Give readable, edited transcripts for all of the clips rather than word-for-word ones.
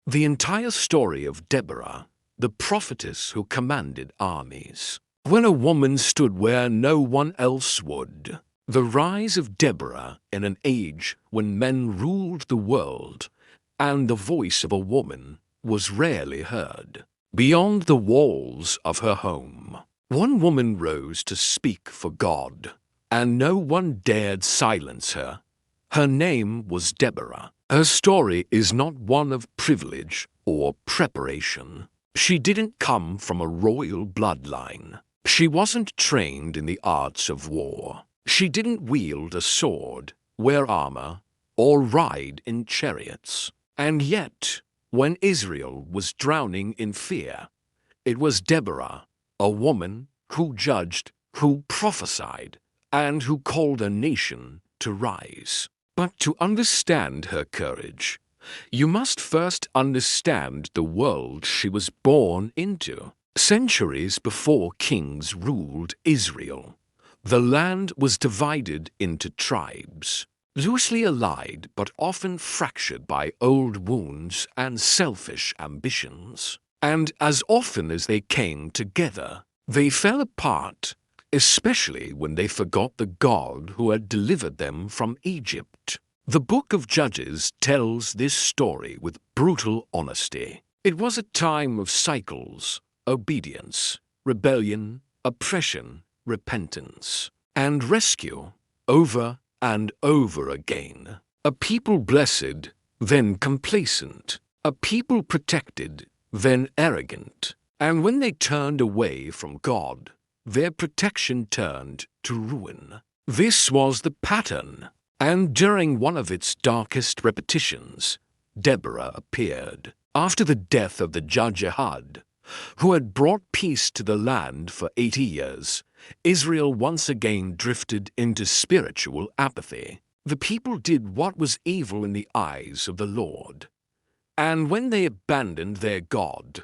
The entire story of Deborah, the prophetess who commanded armies. When a woman stood where no one else would. The rise of Deborah in an age when men ruled the world, and the voice of a woman was rarely heard. Beyond the walls of her home, one woman rose to speak for God, and no one dared silence her. Her name was Deborah. Her story is not one of privilege or preparation. She didn't come from a royal bloodline. She wasn't trained in the arts of war. She didn't wield a sword, wear armor, or ride in chariots. And yet, when Israel was drowning in fear, it was Deborah, a woman who judged, who prophesied, and who called a nation to rise. But to understand her courage, you must first understand the world she was born into. Centuries before kings ruled Israel, the land was divided into tribes, loosely allied but often fractured by old wounds and selfish ambitions. And as often as they came together, they fell apart, especially when they forgot the God who had delivered them from Egypt. The book of Judges tells this story with brutal honesty. It was a time of cycles, obedience, rebellion, oppression, repentance, and rescue, over and over again. A people blessed, then complacent. A people protected, then arrogant. And when they turned away from God, their protection turned to ruin. This was the pattern, and during one of its darkest repetitions, Deborah appeared. After the death of the judge Ehud, who had brought peace to the land for 80 years, Israel once again drifted into spiritual apathy. The people did what was evil in the eyes of the Lord. And when they abandoned their God,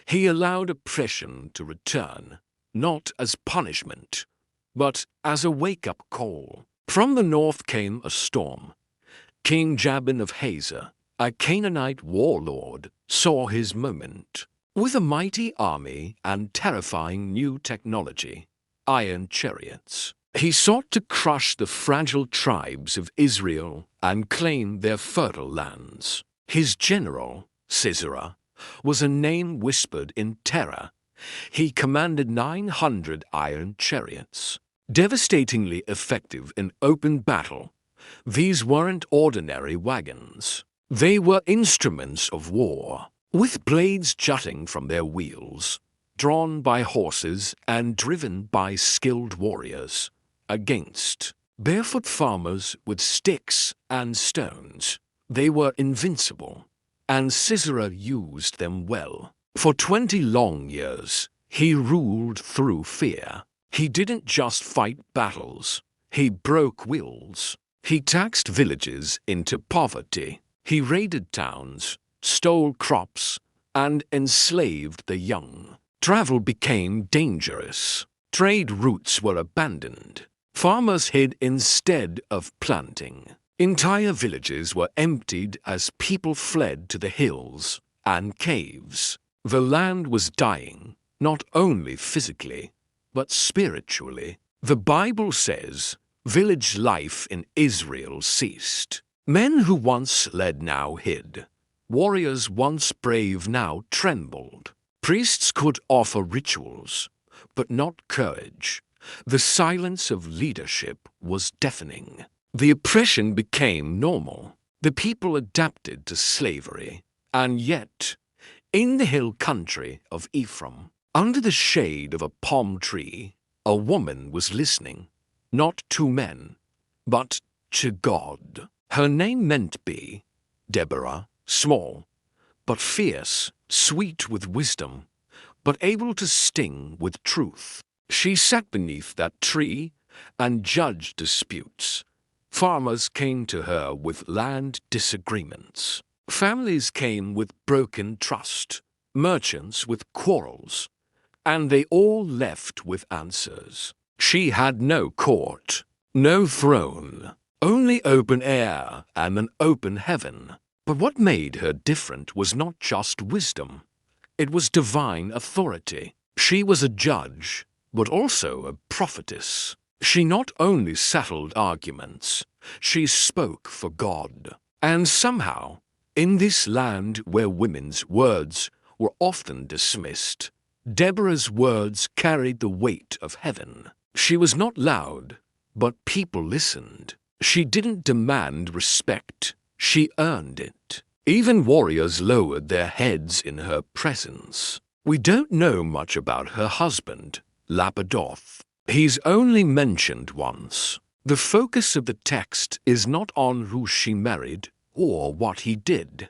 He allowed oppression to return, not as punishment, but as a wake-up call. From the north came a storm. King Jabin of Hazor, a Canaanite warlord, saw his moment. With a mighty army and terrifying new technology, iron chariots, he sought to crush the fragile tribes of Israel and claim their fertile lands. His general, Sisera, was a name whispered in terror. He commanded 900 iron chariots. Devastatingly effective in open battle, these weren't ordinary wagons. They were instruments of war, with blades jutting from their wheels, drawn by horses and driven by skilled warriors, against barefoot farmers with sticks and stones. They were invincible, and Sisera used them well. For 20 long years, he ruled through fear. He didn't just fight battles, he broke wills. He taxed villages into poverty. He raided towns, stole crops, and enslaved the young. Travel became dangerous. Trade routes were abandoned. Farmers hid instead of planting. Entire villages were emptied as people fled to the hills and caves. The land was dying, not only physically, but spiritually. The Bible says, village life in Israel ceased. Men who once led now hid. Warriors once brave now trembled. Priests could offer rituals, but not courage. The silence of leadership was deafening. The oppression became normal. The people adapted to slavery. And yet, in the hill country of Ephraim, under the shade of a palm tree, a woman was listening, not to men, but to God. Her name meant to be Deborah, small, but fierce, sweet with wisdom, but able to sting with truth. She sat beneath that tree and judged disputes. Farmers came to her with land disagreements. Families came with broken trust, merchants with quarrels, and they all left with answers. She had no court, no throne, only open air and an open heaven. But what made her different was not just wisdom. It was divine authority. She was a judge, but also a prophetess. She not only settled arguments, she spoke for God. And somehow, in this land where women's words were often dismissed, Deborah's words carried the weight of heaven. She was not loud, but people listened. She didn't demand respect, she earned it. Even warriors lowered their heads in her presence. We don't know much about her husband, Lapidoth. He's only mentioned once. The focus of the text is not on who she married or what he did,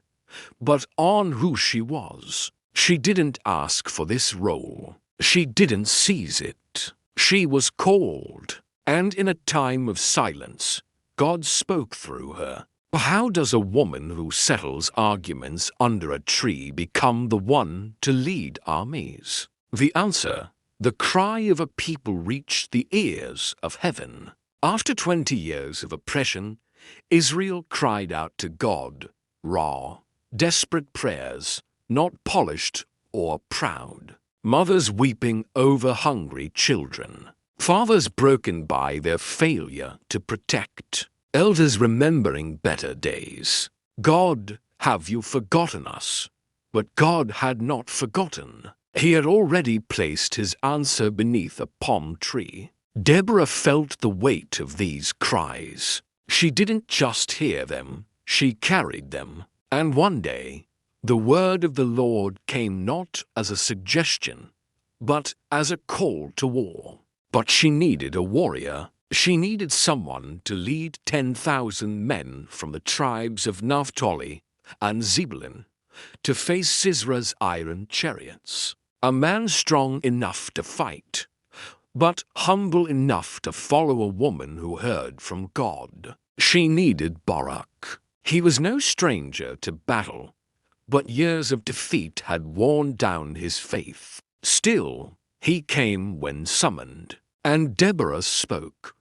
but on who she was. She didn't ask for this role. She didn't seize it. She was called, and in a time of silence, God spoke through her. How does a woman who settles arguments under a tree become the one to lead armies? The answer: the cry of a people reached the ears of heaven. After 20 years of oppression, Israel cried out to God, raw, desperate prayers, not polished or proud. Mothers weeping over hungry children. Fathers broken by their failure to protect. Elders remembering better days. God, have you forgotten us? But God had not forgotten. He had already placed his answer beneath a palm tree. Deborah felt the weight of these cries. She didn't just hear them, she carried them. And one day, the word of the Lord came not as a suggestion, but as a call to war. But she needed a warrior. She needed someone to lead 10,000 men from the tribes of Naphtali and Zebulun to face Sisera's iron chariots. A man strong enough to fight, but humble enough to follow a woman who heard from God. She needed Barak. He was no stranger to battle, but years of defeat had worn down his faith. Still, he came when summoned, and Deborah spoke.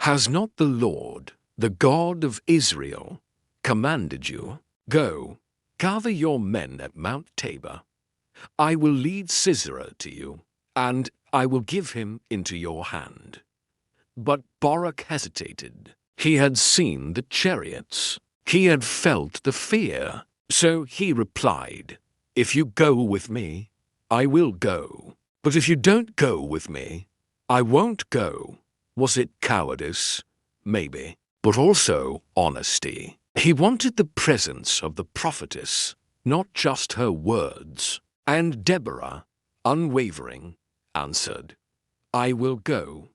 Has not the Lord, the God of Israel, commanded you? Go, gather your men at Mount Tabor. I will lead Sisera to you, and I will give him into your hand. But Barak hesitated. He had seen the chariots. He had felt the fear. So he replied, if you go with me, I will go. But if you don't go with me, I won't go. Was it cowardice? Maybe. But also honesty. He wanted the presence of the prophetess, not just her words. And Deborah, unwavering, answered, I will go,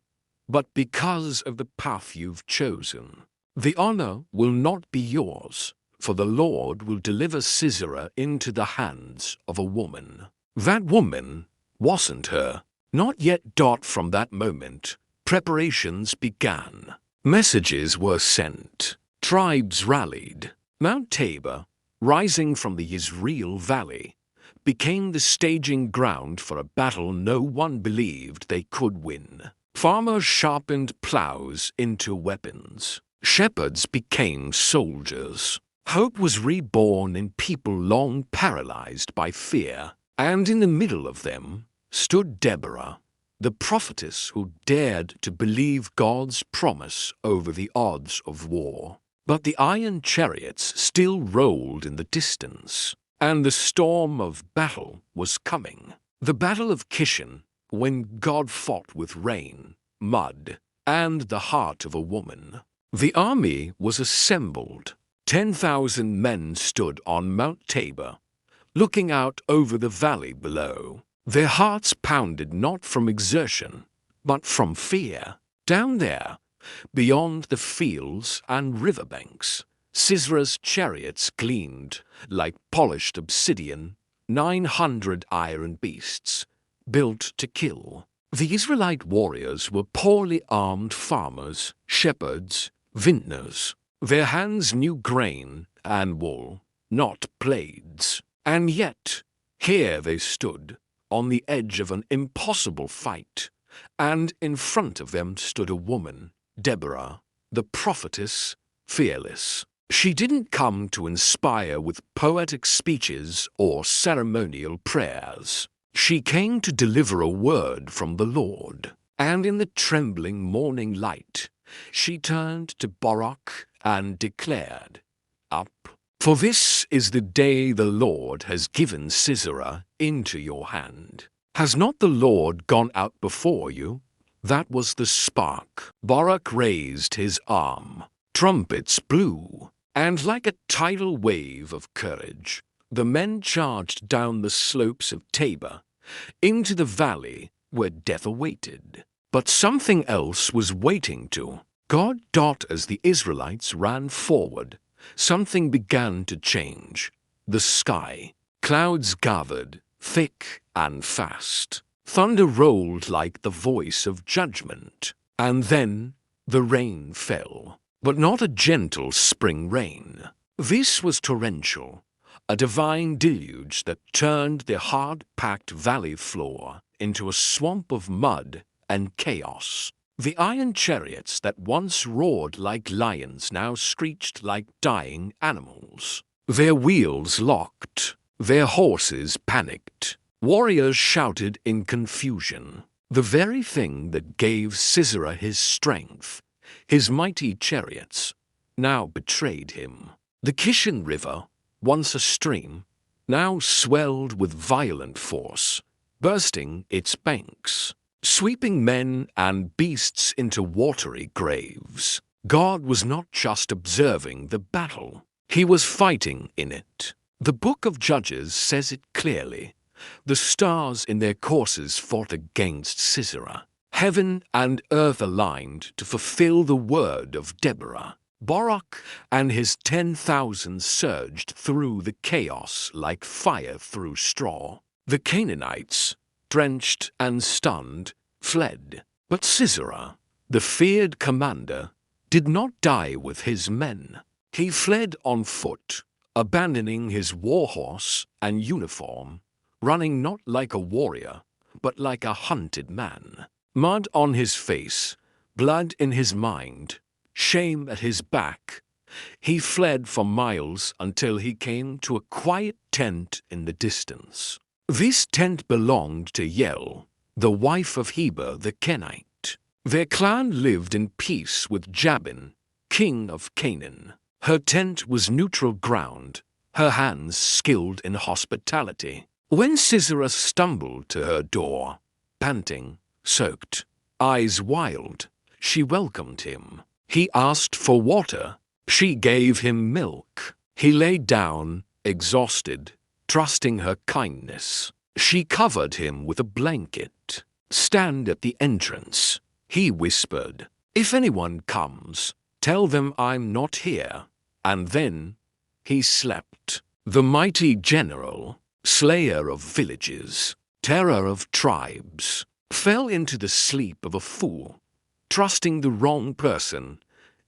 but because of the path you've chosen. The honor will not be yours, for the Lord will deliver Sisera into the hands of a woman. That woman wasn't her. Not yet. From that moment, preparations began. Messages were sent. Tribes rallied. Mount Tabor, rising from the Yisrael Valley, became the staging ground for a battle no one believed they could win. Farmers sharpened plows into weapons. Shepherds became soldiers. Hope was reborn in people long paralyzed by fear. And in the middle of them stood Deborah, the prophetess who dared to believe God's promise over the odds of war. But the iron chariots still rolled in the distance, and the storm of battle was coming. The Battle of Kishan, when God fought with rain, mud, and the heart of a woman. The army was assembled. 10,000 men stood on Mount Tabor, looking out over the valley below. Their hearts pounded not from exertion, but from fear. Down there, beyond the fields and riverbanks, Sisera's chariots gleamed like polished obsidian, 900 iron beasts, built to kill. The Israelite warriors were poorly armed farmers, shepherds, vintners. Their hands knew grain and wool, not blades. And yet, here they stood, on the edge of an impossible fight, and in front of them stood a woman, Deborah, the prophetess, fearless. She didn't come to inspire with poetic speeches or ceremonial prayers. She came to deliver a word from the Lord. And in the trembling morning light, she turned to Barak and declared, "Up, for this is the day the Lord has given Sisera into your hand. Has not the Lord gone out before you?" That was the spark. Barak raised his arm. Trumpets blew, and like a tidal wave of courage, the men charged down the slopes of Tabor into the valley where death awaited. But something else was waiting too. God thought as the Israelites ran forward, something began to change. The sky. Clouds gathered, thick and fast. Thunder rolled like the voice of judgment. And then the rain fell. But not a gentle spring rain. This was torrential, a divine deluge that turned the hard-packed valley floor into a swamp of mud and chaos. The iron chariots that once roared like lions now screeched like dying animals. Their wheels locked, their horses panicked. Warriors shouted in confusion. The very thing that gave Sisera his strength, his mighty chariots, now betrayed him. The Kishon River, once a stream, now swelled with violent force, bursting its banks, sweeping men and beasts into watery graves. God was not just observing the battle, he was fighting in it. The book of Judges says it clearly. The stars in their courses fought against Sisera. Heaven and earth aligned to fulfill the word of Deborah. Barak and his 10,000 surged through the chaos like fire through straw. The Canaanites, drenched and stunned, fled. But Sisera, the feared commander, did not die with his men. He fled on foot, abandoning his war horse and uniform, running not like a warrior, but like a hunted man. Mud on his face, blood in his mind, shame at his back. He fled for miles until he came to a quiet tent in the distance. This tent belonged to Yael, the wife of Heber the Kenite. Their clan lived in peace with Jabin, king of Canaan. Her tent was neutral ground, her hands skilled in hospitality. When Sisera stumbled to her door, panting, soaked, eyes wild, she welcomed him. He asked for water. She gave him milk. He lay down, exhausted, trusting her kindness. She covered him with a blanket. "Stand at the entrance," he whispered. "If anyone comes, tell them I'm not here." And then he slept. The mighty general, slayer of villages, terror of tribes, fell into the sleep of a fool, trusting the wrong person,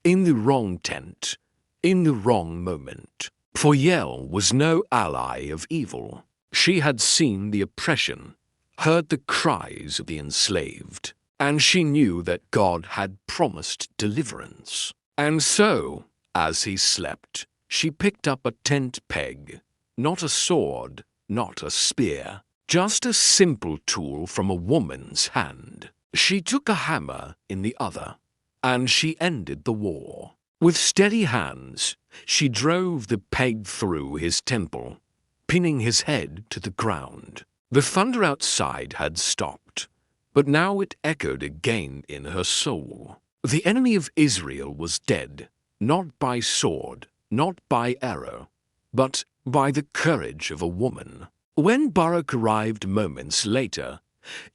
in the wrong tent, in the wrong moment. For Yael was no ally of evil. She had seen the oppression, heard the cries of the enslaved, and she knew that God had promised deliverance. And so, as he slept, she picked up a tent peg, not a sword, not a spear, just a simple tool from a woman's hand. She took a hammer in the other, and she ended the war. With steady hands, she drove the peg through his temple, pinning his head to the ground. The thunder outside had stopped, but now it echoed again in her soul. The enemy of Israel was dead, not by sword, not by arrow, but by the courage of a woman. When Barak arrived moments later,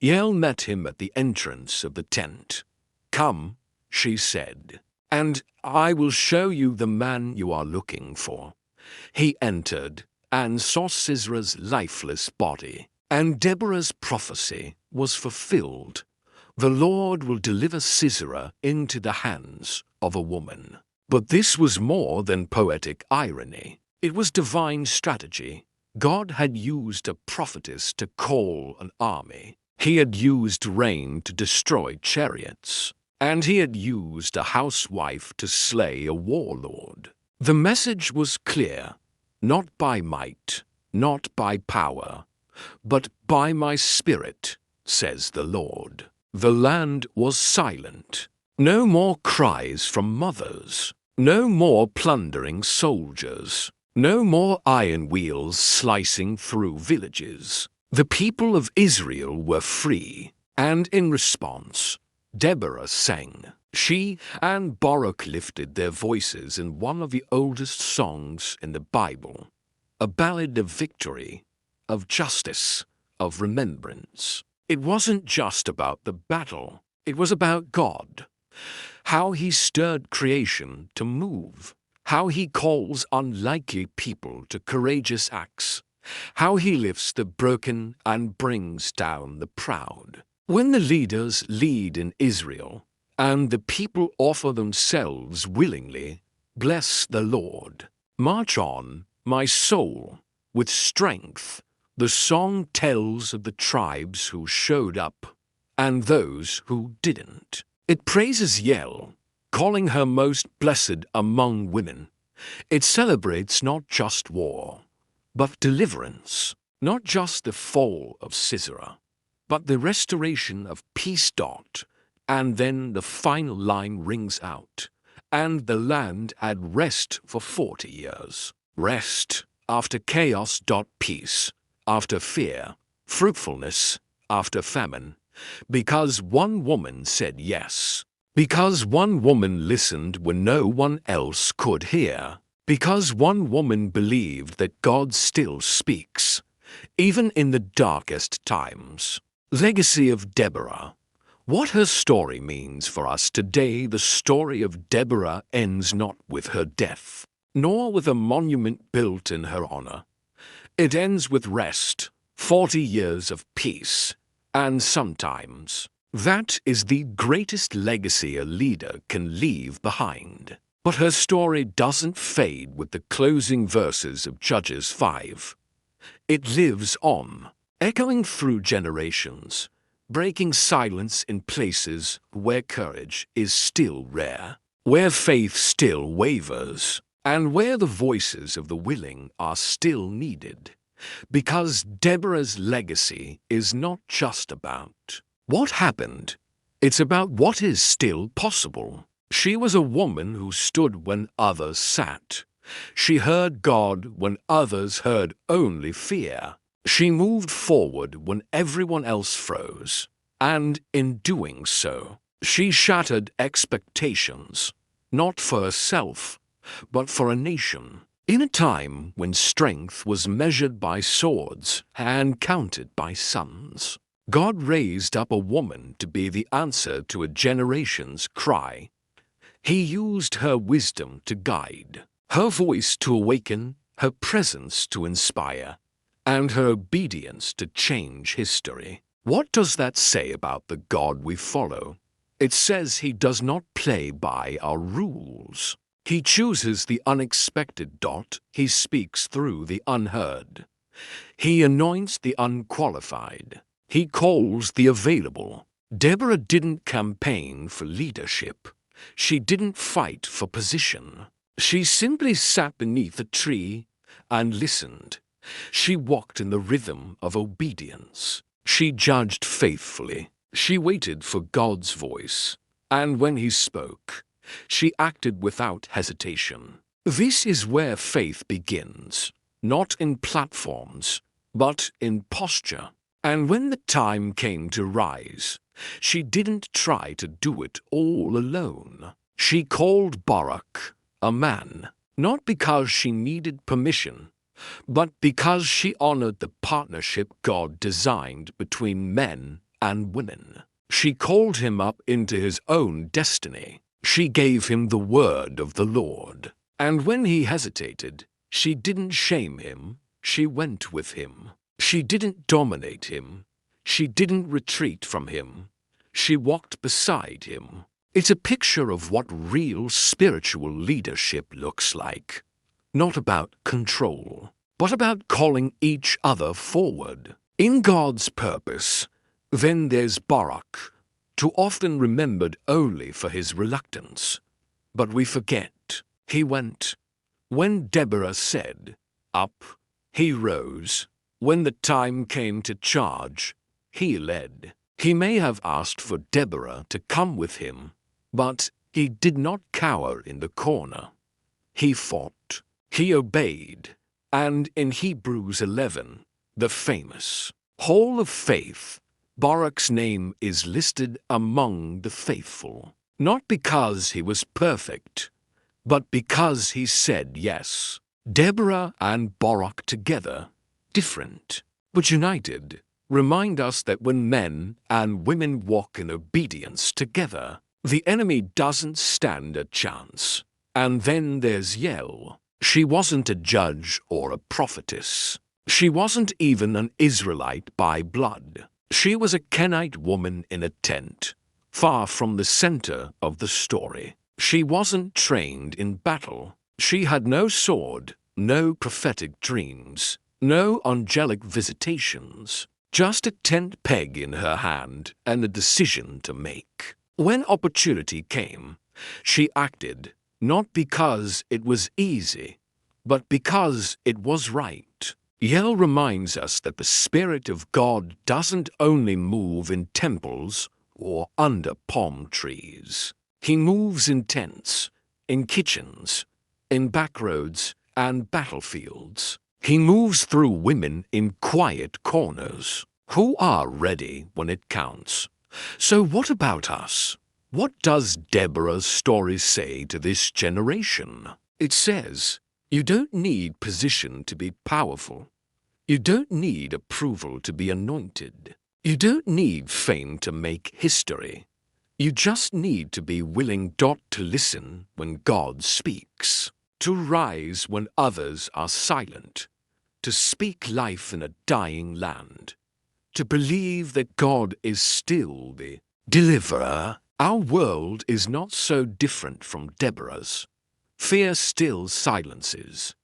Yael met him at the entrance of the tent. "Come," she said, "and I will show you the man you are looking for." He entered and saw Sisera's lifeless body, and Deborah's prophecy was fulfilled. The Lord will deliver Sisera into the hands of a woman. But this was more than poetic irony. It was divine strategy. God had used a prophetess to call an army. He had used rain to destroy chariots. And he had used a housewife to slay a warlord. The message was clear, not by might, not by power, but by my Spirit, says the Lord. The land was silent. No more cries from mothers. No more plundering soldiers. No more iron wheels slicing through villages. The people of Israel were free, and in response, Deborah sang. She and Barak lifted their voices in one of the oldest songs in the Bible, a ballad of victory, of justice, of remembrance. It wasn't just about the battle, it was about God. How he stirred creation to move, how he calls unlikely people to courageous acts, how he lifts the broken and brings down the proud. When the leaders lead in Israel, and the people offer themselves willingly, bless the Lord. March on, my soul, with strength. The song tells of the tribes who showed up and those who didn't. It praises Yel, calling her most blessed among women. It celebrates not just war, but deliverance, not just the fall of Sisera, but the restoration of peace. And then the final line rings out, and the land had rest for 40 years. Rest after chaos. Peace after fear, fruitfulness after famine, because one woman said yes, because one woman listened when no one else could hear, because one woman believed that God still speaks, even in the darkest times. Legacy of Deborah. What her story means for us today. The story of Deborah ends not with her death, nor with a monument built in her honor. It ends with rest, 40 years of peace, and sometimes that is the greatest legacy a leader can leave behind. But her story doesn't fade with the closing verses of Judges 5. It lives on, echoing through generations, breaking silence in places where courage is still rare, where faith still wavers, and where the voices of the willing are still needed. Because Deborah's legacy is not just about what happened, it's about what is still possible. She was a woman who stood when others sat. She heard God when others heard only fear. She moved forward when everyone else froze, and in doing so, she shattered expectations, not for herself, but for a nation. In a time when strength was measured by swords and counted by sons, God raised up a woman to be the answer to a generation's cry. He used her wisdom to guide, her voice to awaken, her presence to inspire, and her obedience to change history. What does that say about the God we follow? It says he does not play by our rules. He chooses the unexpected. He speaks through the unheard. He anoints the unqualified. He calls the available. Deborah didn't campaign for leadership. She didn't fight for position. She simply sat beneath a tree and listened. She walked in the rhythm of obedience. She judged faithfully. She waited for God's voice. And when he spoke, she acted without hesitation. This is where faith begins, not in platforms, but in posture. And when the time came to rise, she didn't try to do it all alone. She called Barak, a man, not because she needed permission, but because she honored the partnership God designed between men and women. She called him up into his own destiny. She gave him the word of the Lord. And when he hesitated, she didn't shame him, she went with him. She didn't dominate him. She didn't retreat from him. She walked beside him. It's a picture of what real spiritual leadership looks like. Not about control, but about calling each other forward. In God's purpose, then there's Barak, too often remembered only for his reluctance. But we forget, he went, When Deborah said, "Up," he rose. When the time came to charge, he led. He may have asked for Deborah to come with him, but he did not cower in the corner. He fought, he obeyed, and in Hebrews 11, the famous Hall of Faith, Barak's name is listed among the faithful, not because he was perfect, but because he said yes. Deborah and Barak together, different but united, remind us that when men and women walk in obedience together, the enemy doesn't stand a chance. And then there's Yael. She wasn't a judge or a prophetess. She wasn't even an Israelite by blood. She was a Kenite woman in a tent, far from the center of the story. She wasn't trained in battle. She had no sword, no prophetic dreams, no angelic visitations, just a tent peg in her hand and a decision to make. When opportunity came, she acted, not because it was easy, but because it was right. Yael reminds us that the Spirit of God doesn't only move in temples or under palm trees. He moves in tents, in kitchens, in back roads and battlefields. He moves through women in quiet corners who are ready when it counts. So what about us? What does Deborah's story say to this generation? It says, you don't need position to be powerful. You don't need approval to be anointed. You don't need fame to make history. You just need to be willing to listen when God speaks, to rise when others are silent, to speak life in a dying land, to believe that God is still the deliverer. Our world is not so different from Deborah's. Fear still silences.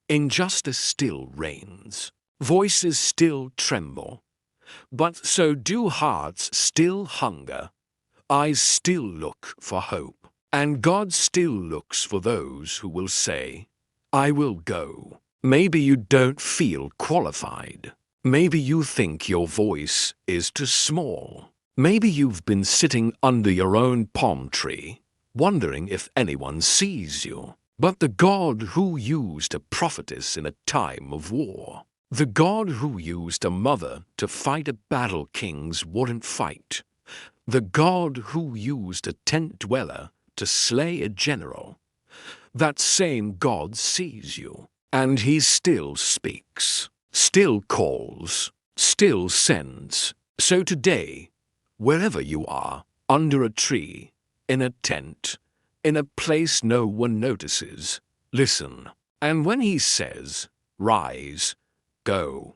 Injustice still reigns. Voices still tremble. But so do hearts still hunger. Eyes still look for hope. And God still looks for those who will say, I will go. Maybe you don't feel qualified. Maybe you think your voice is too small. Maybe you've been sitting under your own palm tree, wondering if anyone sees you. But the God who used a prophetess in a time of war, the God who used a mother to fight a battle kings wouldn't fight, the God who used a tent dweller to slay a general, that same God sees you, and he still speaks, still calls, still sends. So today, wherever you are, under a tree, in a tent, in a place no one notices, listen. And when he says, rise, go,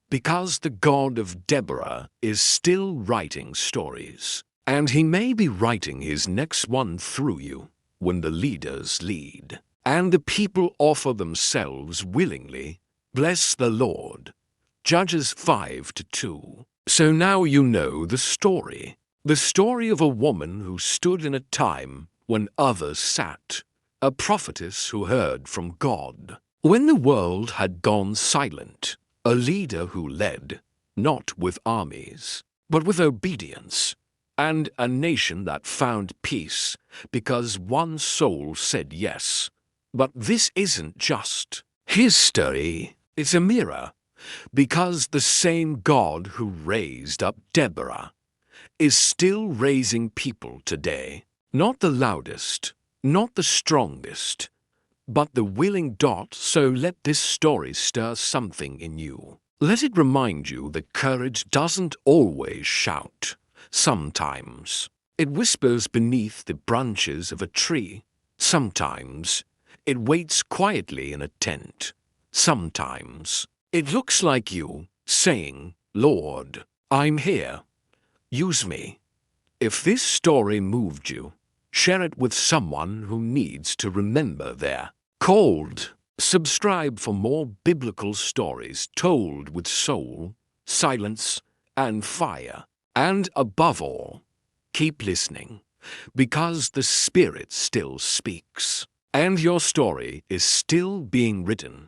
because the God of Deborah is still writing stories, and he may be writing his next one through you when the leaders lead, and the people offer themselves willingly. Bless the Lord. Judges 5-2. So now you know the story of a woman who stood in a time when others sat, a prophetess who heard from God. When the world had gone silent, a leader who led, not with armies, but with obedience, and a nation that found peace because one soul said yes. But this isn't just history, it's a mirror, because the same God who raised up Deborah is still raising people today. Not the loudest, not the strongest, but the willing. So let this story stir something in you. Let it remind you that courage doesn't always shout. Sometimes it whispers beneath the branches of a tree. Sometimes it waits quietly in a tent. Sometimes it looks like you, saying, Lord, I'm here. Use me. If this story moved you, share it with someone who needs to remember they're called. Subscribe for more biblical stories told with soul, silence, and fire. And above all, keep listening, because the Spirit still speaks. And your story is still being written.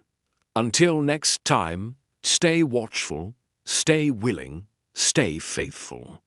Until next time, stay watchful, stay willing, stay faithful.